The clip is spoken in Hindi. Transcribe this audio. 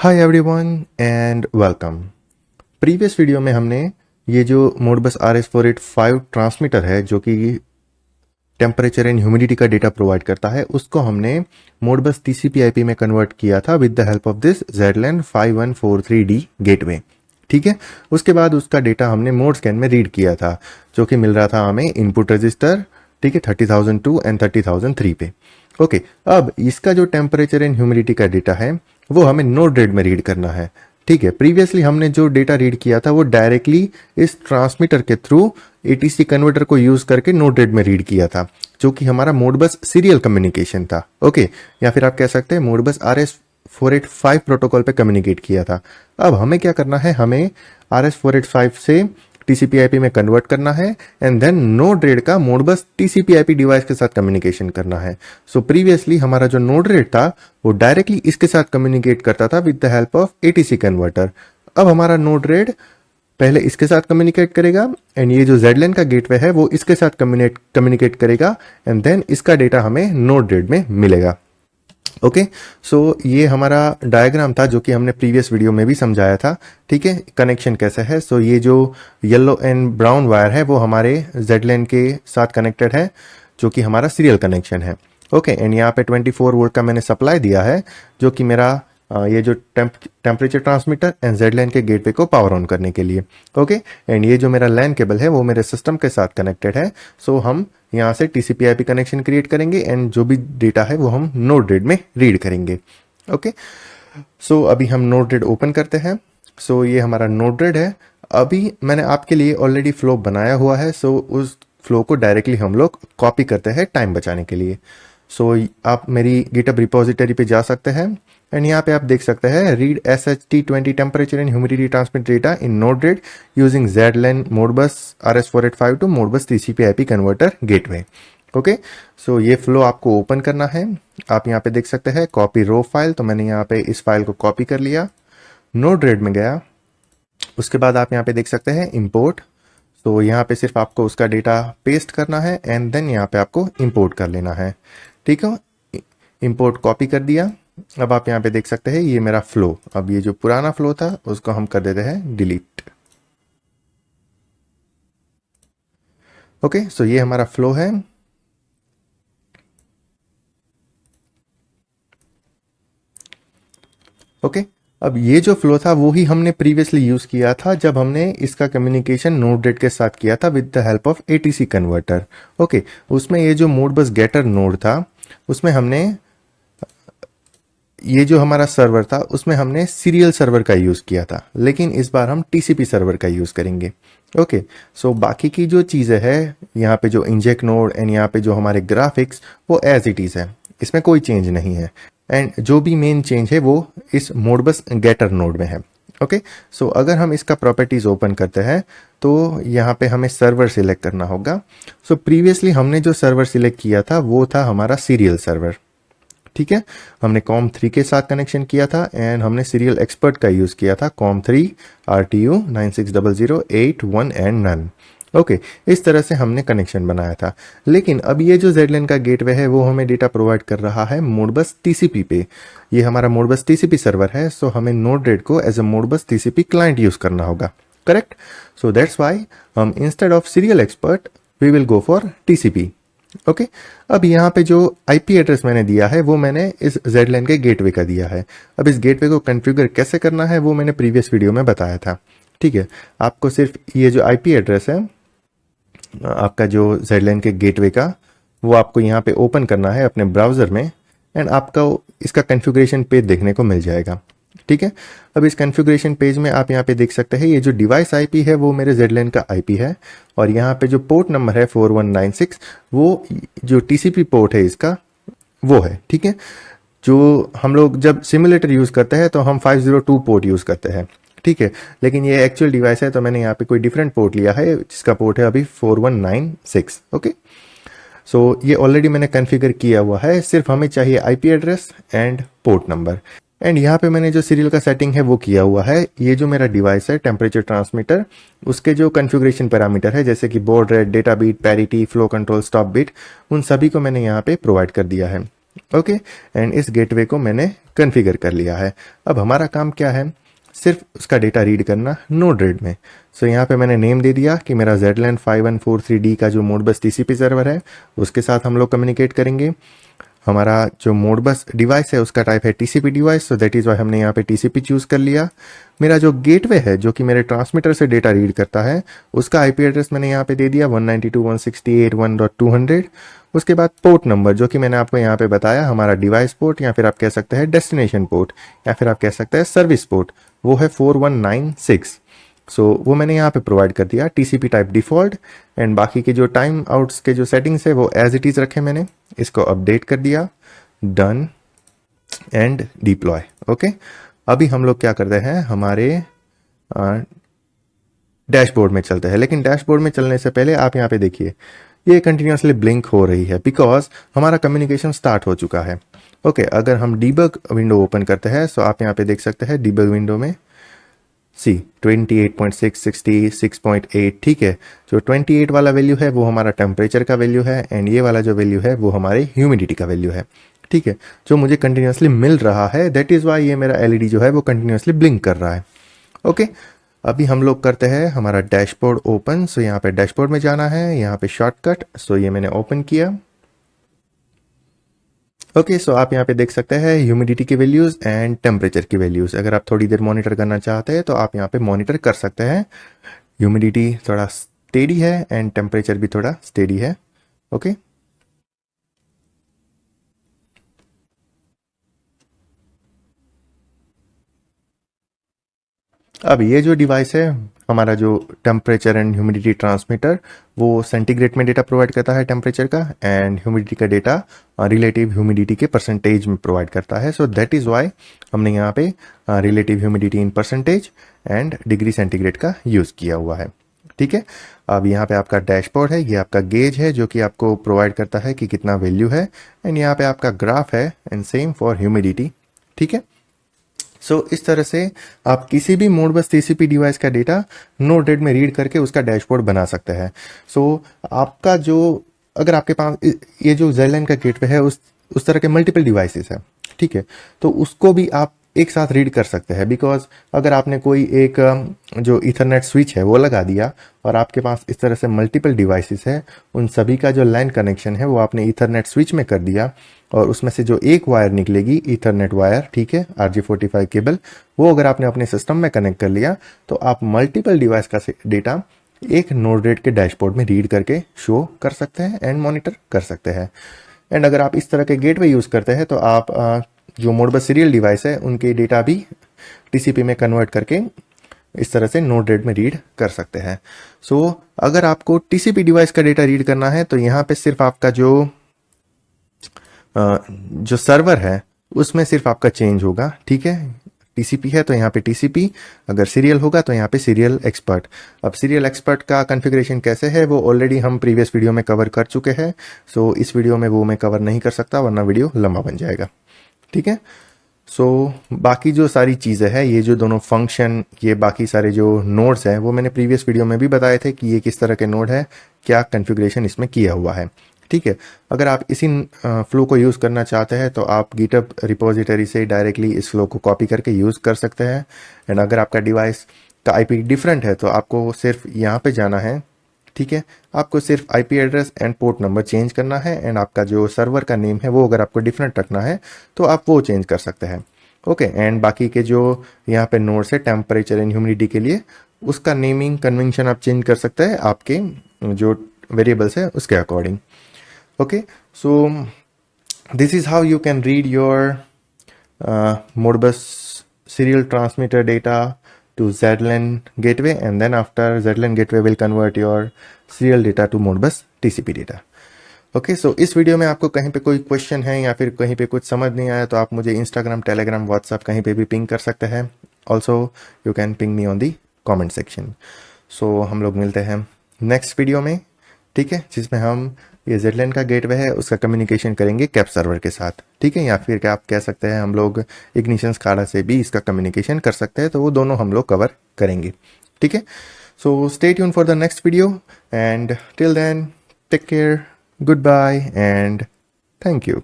Hi everyone and welcome. Previous video में हमने ये जो मोडबस RS485 ट्रांसमीटर है जो कि टेम्परेचर एंड ह्यूमिडिटी का डेटा प्रोवाइड करता है, उसको हमने मोडबस TCP/IP में कन्वर्ट किया था with the help of this ZLAN 5143D gateway. ठीक है, उसके बाद उसका डेटा हमने मोड स्कैन में रीड किया था जो कि मिल रहा था हमें इनपुट रजिस्टर, ठीक है, 30,002 एंड 30,003 पे। ओके, अब इसका जो टेम्परेचर एंड ह्यूमिडिटी का डेटा है वो हमें नोड रेड में रीड करना है। ठीक है, प्रीवियसली हमने जो डेटा रीड किया था वो डायरेक्टली इस ट्रांसमीटर के थ्रू ATC कन्वर्टर को यूज करके नोड रेड में रीड किया था जो कि हमारा मोडबस सीरियल कम्युनिकेशन था। ओके, या फिर आप कह सकते हैं मोडबस RS485 प्रोटोकॉल पे कम्युनिकेट किया था। अब हमें क्या करना है, हमें RS485 से TCP/IP में कन्वर्ट करना है एंड देन नोड रेड का मोडबस TCP/IP डिवाइस के साथ कम्युनिकेशन करना है। सो प्रीवियसली हमारा जो नोड रेड था वो डायरेक्टली इसके साथ कम्युनिकेट करता था with the help of ATC converter. अब हमारा नोड रेड पहले इसके साथ कम्युनिकेट करेगा एंड ये जो ZLAN का गेटवे है वो इसके साथ कम्युनिकेट करेगा एंड देन इसका डेटा हमें नोड रेड में मिलेगा। ओके, सो ये हमारा डायग्राम था जो कि हमने प्रीवियस वीडियो में भी समझाया था। ठीक है, कनेक्शन कैसे है। सो ये जो येलो एंड ब्राउन वायर है वो हमारे ZLAN के साथ कनेक्टेड है जो कि हमारा सीरियल कनेक्शन है। ओके, एंड यहाँ पे 24 वोल्ट का मैंने सप्लाई दिया है जो कि मेरा ये जो टेम्परेचर ट्रांसमीटर एंड ZLAN के गेटवे को पावर ऑन करने के लिए। ओके, एंड ये जो मेरा LAN केबल है वो मेरे सिस्टम के साथ कनेक्टेड है। सो हम यहाँ से TCP/IP कनेक्शन क्रिएट करेंगे एंड जो भी डेटा है वो हम नोड रेड में रीड करेंगे। ओके, सो अभी हम नोड रेड ओपन करते हैं। सो ये हमारा नोड रेड है। अभी मैंने आपके लिए ऑलरेडी फ्लो बनाया हुआ है, सो उस फ्लो को डायरेक्टली हम लोग कॉपी करते हैं टाइम बचाने के लिए। सो आप मेरी गिटहब रिपोजिटरी पे जा सकते हैं एंड यहाँ पे आप देख सकते हैं read SHT20 temperature and humidity transmit data in Node Red using ZLAN Modbus RS485 to Modbus TCP/IP converter gateway. Okay, so ये फ्लो आपको ओपन करना है। आप यहाँ पे देख सकते हैं कॉपी रो फाइल, तो मैंने यहाँ पे इस फाइल को कॉपी कर लिया, नोड रेड में गया। उसके बाद आप यहाँ पे देख सकते हैं इंपोर्ट। तो यहाँ पे सिर्फ आपको उसका डेटा पेस्ट करना है एंड देन यहाँ पे आपको इंपोर्ट कर लेना है। ठीक है, इंपोर्ट कॉपी कर दिया। अब आप यहाँ पे देख सकते हैं ये मेरा फ्लो, अब ये जो पुराना फ्लो था उसको हम कर देते हैं डिलीट। ओके, सो ये हमारा फ्लो है। ओके, अब ये जो फ्लो था वो ही हमने प्रीवियसली यूज किया था जब हमने इसका कम्युनिकेशन नोड रेड के साथ किया था with the help of ATC converter. Okay, उसमें ये जो मोडबस गेटर नोड था उसमें हमने ये जो हमारा सर्वर था उसमें हमने सीरियल सर्वर का यूज किया था, लेकिन इस बार हम TCP सर्वर का यूज करेंगे। ओके, सो बाकी की जो चीजें है यहाँ पे जो इंजेक्ट नोड एंड यहाँ पे जो हमारे ग्राफिक्स वो एज इट इज है, इसमें कोई चेंज नहीं है एंड जो भी मेन चेंज है वो इस मोडबस गेटर नोड में है। ओके, सो अगर हम इसका प्रॉपर्टीज ओपन करते हैं तो यहाँ पे हमें सर्वर सिलेक्ट करना होगा। सो प्रीवियसली हमने जो सर्वर सिलेक्ट किया था वो था हमारा सीरियल सर्वर। ठीक है, हमने COM3 के साथ कनेक्शन किया था एंड हमने सीरियल एक्सपर्ट का यूज किया था COM3 RTU 960081 and none. Okay, इस तरह से हमने कनेक्शन बनाया था। लेकिन अब ये जो ZLAN का गेटवे है वो हमें डेटा प्रोवाइड कर रहा है मोडबस TCP पे। ये हमारा मोडबस TCP सर्वर है, सो हमें नोड रेड को as a Modbus TCP client use करना होगा। करेक्ट, सो दैट्स वाई हम instead of serial expert we will go for TCP। Okay, अब यहाँ पे जो IP एड्रेस मैंने दिया है वो मैंने इस ZLAN के गेटवे का दिया है। अब इस गेटवे को कॉन्फ़िगर कैसे करना है वो मैंने प्रीवियस वीडियो में बताया था। ठीक है, आपको सिर्फ ये जो IP एड्रेस है आपका जो ZLAN के गेटवे का वो आपको यहाँ पे ओपन करना है अपने ब्राउजर में एंड आपका इसका कॉन्फ़िगरेशन पेज देखने को मिल जाएगा। ठीक है, अब इस कॉन्फ़िगरेशन पेज में आप यहाँ पे देख सकते हैं ये जो डिवाइस IP है वो मेरे ZLAN का IP है और यहाँ पे जो पोर्ट नंबर है 4196 वो जो TCP पोर्ट है इसका वो है। ठीक है, जो हम लोग जब सिमुलेटर यूज करते हैं तो हम 502 पोर्ट यूज करते हैं। ठीक है, लेकिन ये एक्चुअल डिवाइस है तो मैंने यहाँ पे कोई डिफरेंट पोर्ट लिया है जिसका पोर्ट है अभी 4196। ओके, सो ये ऑलरेडी मैंने कॉन्फ़िगर किया हुआ है, सिर्फ हमें चाहिए IP address and port number and यहाँ पे मैंने जो सीरियल का सेटिंग है वो किया हुआ है। ये जो मेरा डिवाइस है टेम्परेचर ट्रांसमीटर उसके जो कॉन्फ़िगरेशन पैरामीटर है जैसे कि baud rate, data bit, parity, flow control, stop bit, उन सभी को मैंने यहाँ पे प्रोवाइड कर दिया है। ओके, एंड इस गेटवे को मैंने कॉन्फ़िगर कर लिया है। अब हमारा काम क्या है, सिर्फ उसका डेटा रीड करना Node-RED में। सो यहाँ पे मैंने नेम दे दिया कि मेरा ZLAN 5143D का जो मोडबस TCP सर्वर है उसके साथ हम लोग कम्युनिकेट करेंगे। हमारा जो मोडबस डिवाइस है उसका टाइप है TCP device, so that is why हमने यहाँ पे TCP चूज़ कर लिया। मेरा जो गेटवे है जो कि मेरे ट्रांसमीटर से डेटा रीड करता है उसका आईपी एड्रेस मैंने यहाँ पे दे दिया 192.168.1.200। उसके बाद पोर्ट नंबर जो कि मैंने आपको यहाँ पे बताया, हमारा डिवाइस पोर्ट या फिर आप कह सकते हैं डेस्टिनेशन पोर्ट या फिर आप कह सकते हैं सर्विस पोर्ट, वो है 4196। सो वो मैंने यहाँ पे प्रोवाइड कर दिया TCP टाइप डिफ़ॉल्ट। एंड बाकी के जो टाइम आउट्स के जो सेटिंग्स है वो एज इट इज़ रखे मैंने, इसको अपडेट कर दिया, डन एंड डिप्लॉय। ओके, अभी हम लोग क्या करते हैं, हमारे डैशबोर्ड में चलते हैं। लेकिन डैशबोर्ड में चलने से पहले आप यहाँ पे देखिए ये कंटिन्यूसली ब्लिंक हो रही है बिकॉज हमारा कम्युनिकेशन स्टार्ट हो चुका है। ओके, अगर हम डीबग विंडो ओपन करते हैं तो आप यहाँ पे देख सकते हैं डीबग विंडो में सी 28.666.8, ठीक है। जो 28 वाला वैल्यू है वो हमारा टेम्परेचर का वैल्यू है एंड ये वाला जो वैल्यू है वो हमारी ह्यूमिडिटी का वैल्यू है, ठीक है, जो मुझे कंटिन्यूसली मिल रहा है। दैट इज़ वाई ये मेरा एलईडी जो है वो कंटिन्यूसली ब्लिंक कर रहा है। ओके, अभी हम लोग करते हैं हमारा डैशबोर्ड ओपन। सो यहाँ पे डैशबोर्ड में जाना है, यहाँ पे शॉर्टकट, सो ये मैंने ओपन किया। ओके, सो आप यहाँ पे देख सकते हैं ह्यूमिडिटी की वैल्यूज़ एंड टेम्परेचर की वैल्यूज़। अगर आप थोड़ी देर मॉनिटर करना चाहते हैं तो आप यहाँ पे मॉनिटर कर सकते हैं। ह्यूमिडिटी थोड़ा स्टेडी है एंड टेम्परेचर भी थोड़ा स्टेडी है। ओके, अब ये जो डिवाइस है हमारा जो टेम्परेचर एंड ह्यूमिडिटी ट्रांसमीटर, वो सेंटीग्रेड में डेटा प्रोवाइड करता है टेम्परेचर का, एंड ह्यूमिडिटी का डेटा रिलेटिव ह्यूमिडिटी के परसेंटेज में प्रोवाइड करता है। सो दैट इज़ वाई हमने यहाँ पे relative humidity in percentage and degree centigrade का यूज़ किया हुआ है, ठीक है। अब यहाँ पे आपका डैशबोर्ड है, ये आपका गेज है जो कि आपको प्रोवाइड करता है कि कितना वैल्यू है, एंड यहाँ पे आपका ग्राफ है एंड सेम फॉर ह्यूमिडिटी, ठीक है। सो इस तरह से आप किसी भी मोडबस TCP डिवाइस का डेटा Node-RED में रीड करके उसका डैशबोर्ड बना सकते हैं। सो आपका जो, अगर आपके पास ये जो ZLAN का गेटवे है उस तरह के मल्टीपल डिवाइसेस है, ठीक है, तो उसको भी आप एक साथ रीड कर सकते हैं। बिकॉज अगर आपने कोई एक जो इथरनेट स्विच है वो लगा दिया और आपके पास इस तरह से मल्टीपल डिवाइसेस है, उन सभी का जो लैन कनेक्शन है वो आपने इथरनेट स्विच में कर दिया और उसमें से जो एक वायर निकलेगी इथरनेट वायर, ठीक है, RJ45 केबल, वो अगर आपने अपने सिस्टम में कनेक्ट कर लिया तो आप मल्टीपल डिवाइस का डेटा एक Node-RED के डैशबोर्ड में रीड करके शो कर सकते हैं एंड मॉनिटर कर सकते हैं। एंड अगर आप इस तरह के गेटवे यूज़ करते हैं तो आप जो मोडबस सीरियल डिवाइस है उनके डेटा भी TCP में कन्वर्ट करके इस तरह से Node-RED में रीड कर सकते हैं। सो अगर आपको TCP डिवाइस का डेटा रीड करना है तो यहाँ पे सिर्फ आपका जो सर्वर है उसमें सिर्फ आपका चेंज होगा, ठीक है। TCP है तो यहाँ पे TCP, अगर सीरियल होगा तो यहाँ पे सीरियल एक्सपर्ट। अब सीरियल एक्सपर्ट का कॉन्फ़िगरेशन कैसे है वो ऑलरेडी हम प्रीवियस वीडियो में कवर कर चुके हैं। सो इस वीडियो में वो मैं कवर नहीं कर सकता वरना वीडियो लंबा बन जाएगा, ठीक है। सो बाकी जो सारी चीज़ें हैं, ये जो दोनों फंक्शन, ये बाकी सारे जो नोड्स हैं वो मैंने प्रीवियस वीडियो में भी बताए थे कि ये किस तरह के नोड है, क्या कॉन्फ़िगरेशन इसमें किया हुआ है, ठीक है। अगर आप इसी फ्लो को यूज़ करना चाहते हैं तो आप गिटहब रिपोजिटरी से डायरेक्टली इस फ्लो को कॉपी करके यूज़ कर सकते हैं। एंड अगर आपका डिवाइस का IP डिफरेंट है तो आपको सिर्फ यहाँ पे जाना है, ठीक है, आपको सिर्फ IP address and port number change करना है एंड आपका जो सर्वर का नेम है वो अगर आपको डिफरेंट रखना है तो आप वो चेंज कर सकते हैं, ओके। एंड बाकी के जो यहाँ पे नोड्स है टेम्परेचर एंड ह्यूमिडिटी के लिए, उसका नेमिंग कन्वेंशन आप चेंज कर सकते हैं आपके जो वेरिएबल्स है उसके according, okay. So this is how you can read your Modbus serial transmitter data to ZLAN gateway, and then after ZLAN gateway will convert your serial data to Modbus TCP data. Okay, so इस वीडियो में आपको कहीं पे कोई क्वेश्चन है या फिर कहीं पे कुछ समझ नहीं आया तो आप मुझे इंस्टाग्राम, टेलीग्राम, व्हाट्सएप कहीं पे भी पिंग कर सकते हैं। Also you can ping me on the comment section. So हम लोग मिलते हैं नेक्स्ट वीडियो में, ठीक है, जिसमें हम ये ZLAN का गेटवे है उसका कम्युनिकेशन करेंगे कैप सर्वर के साथ, ठीक है, या फिर क्या आप कह सकते हैं हम लोग इग्निशन SCADA से भी इसका कम्युनिकेशन कर सकते हैं, तो वो दोनों हम लोग कवर करेंगे, ठीक है। So stay tune for the next video and till then take care, goodbye and thank you.